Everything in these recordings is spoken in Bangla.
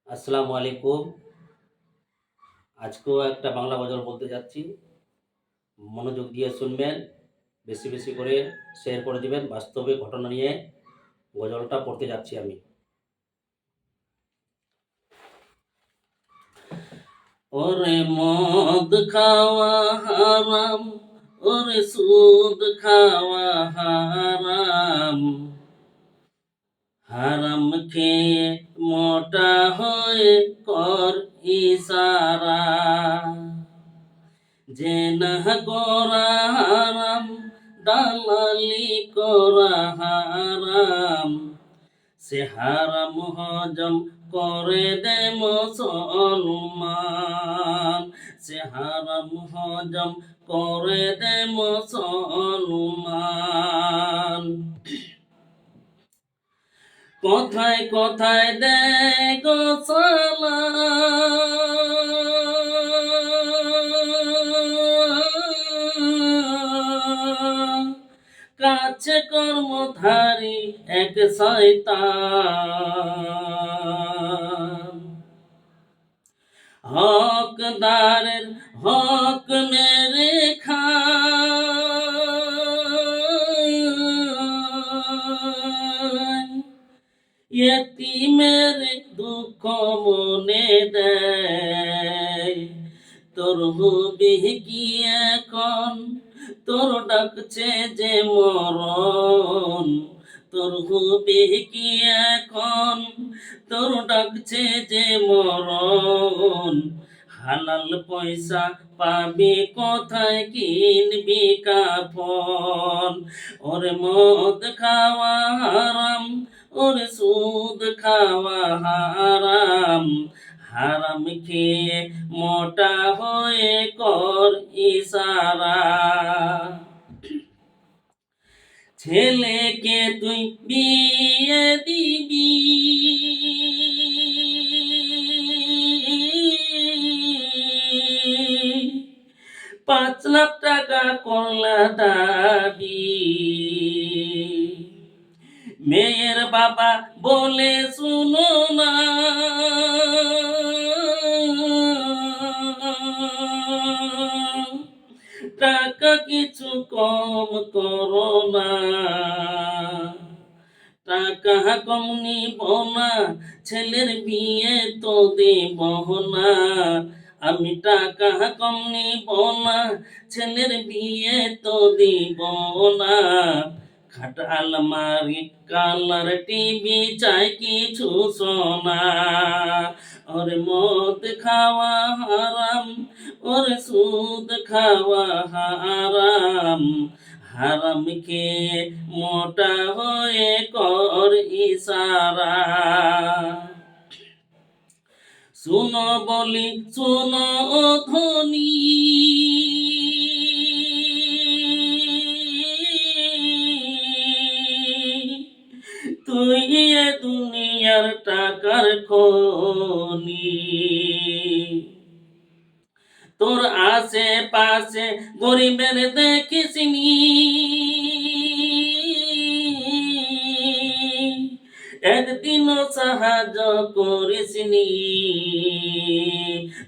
আসসালামু আলাইকুম। আজকেও একটা বাংলা গজল বলতে যাচ্ছি। মনোযোগ দিয়ে শুনবেন, বেশি বেশি করে শেয়ার করে দিবেন। বাস্তবে ঘটনা নিয়ে গজলটা পড়তে যাচ্ছি আমি। ওরে মদ খাওয়া হারাম, ওরে সুদ খাওয়া হারাম, হারাম খেয়ে মোটা হয়ে কর ইশারা। জেনা করা হারাম, দালালি করা হারাম, সে হারাম হজম করে দে মুসলমান, সে হারাম হজম করে দে মুসলমান। কথায় কথায় দে গো সালাম, কাছে কর্মধারী এক শয়তান। হকদারের হক মেরে খায়, ইয়েতিমের দুঃখ মনে দেয়। তোর হবি কি এখন, তোর ডাকছে যে মরণ, তোর হবি কি এখন, তোর ডাকছে যে মরণ। হালাল পয়সা পাবি কোথায়, কিনবি কাফন। ওরে মদ খাওয়া হারাম, ওরে সুদ খাওয়া হারাম, হারাম খেয়ে মোটা হয়ে কর ইশারা। ছেলেকে তুই বিয়ে দিবি, ৳5 লাখ করলা দাবি। মেয়ের বাবা বলে শুনো না, টাকা কিছু কম করো না। টাকা কম নিব না, ছেলের বিয়ে তো দেব না। আমি টাকা কম নিব না, ছেলের বিয়ে তো দিব না। খাট আলমারি কালার টিভি চাই কিছু সোনা। ওরে মদ খাওয়া হারাম, ওরে সুদ খাওয়া হারাম, হারাম খেয়ে মোটা হয়ে কর ইশারা। শুনো বলি শুনো ধনী, তুই এ দুনিয়ার টাকার খনি। তোর আশেপাশে গরিবের দেখিসনি, একদিনও সাহায্য করিসনি।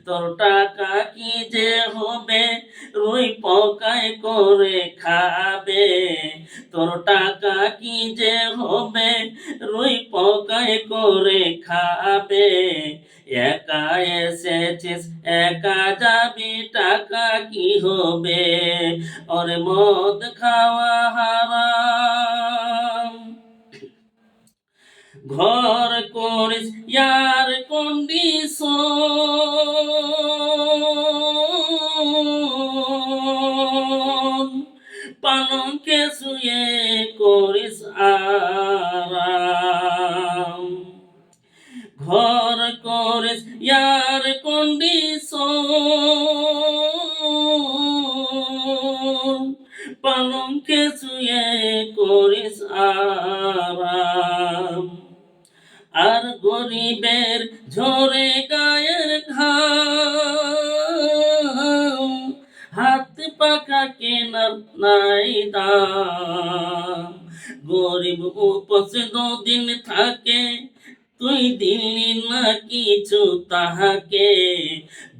তোর টাকা কি যে হবে, রুই পোকায় করে খাবে। তোর টাকা কি যে হবে, রুই পোকায় করে খাবে। একা এসেছিস একা যাবি, টাকা কি হবে। ওরে মদ খাওয়া হারাম, ঘর করিস ইয়ার কন্ডিশন, পালঙ্কে শুয়ে করিস আরাম। ঘর করিস ইয়ার কন্ডিশন, পালঙ্কে শুয়ে করিস আরাম। আর গরিবের ঝরে গায়ের ঘাম, হাত পাকা কেনার নাই দাম। গরিব উপসে 2 দিন থাকে, তুই দিলি না কিছু তাহাকে,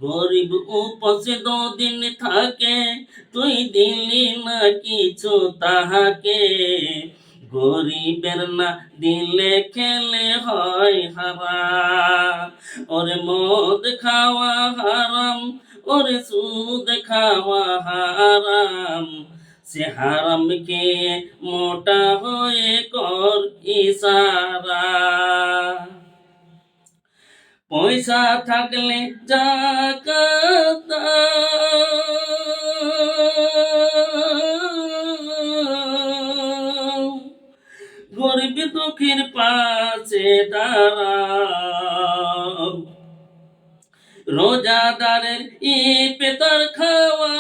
গরিব উপসে দিন থাকে, তুই দিলি না কিছু তাহাকে, গরিবের না দিলে খেলে হয় হারাম। ওরে মদ খাওয়া হারাম, ওরে সুদ খাওয়া হারাম, সে হারামকে মোটা হয়ে কর ইশারা। পয়সা থাকলে যাকাত দাও, গরিব দুঃখীর পাশে দাঁড়াও, রোজাদারের ইফতার খাওয়া,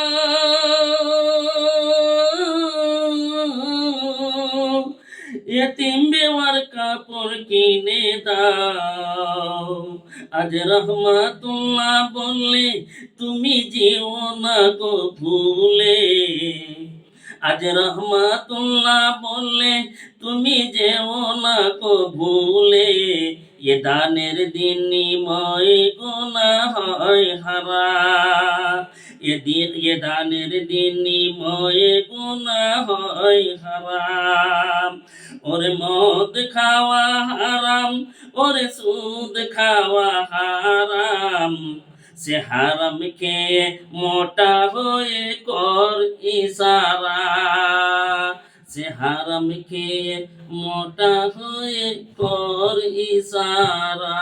এতিম বেওয়ার কাপড় কিনে দাও। আজ রহমাতুল্লাহ বললে তুমি যেও না গো ভুলে, আজ রহমাতুল্লাহ বললে তুমি যেও না গো ভুলে, এ দানের বিনিময়ে গুনাহ হয় হারাম, এ দানের বিনিময়ে গুনাহ হয় হারাম। ওরে মদ খাওয়া হারাম, ওরে সুদ খাওয়া হারাম, সে হারাম খেয়ে মোটা হয়ে কর ইশারা, সে হারাম খেয়ে মোটা হয়ে কর ইশারা।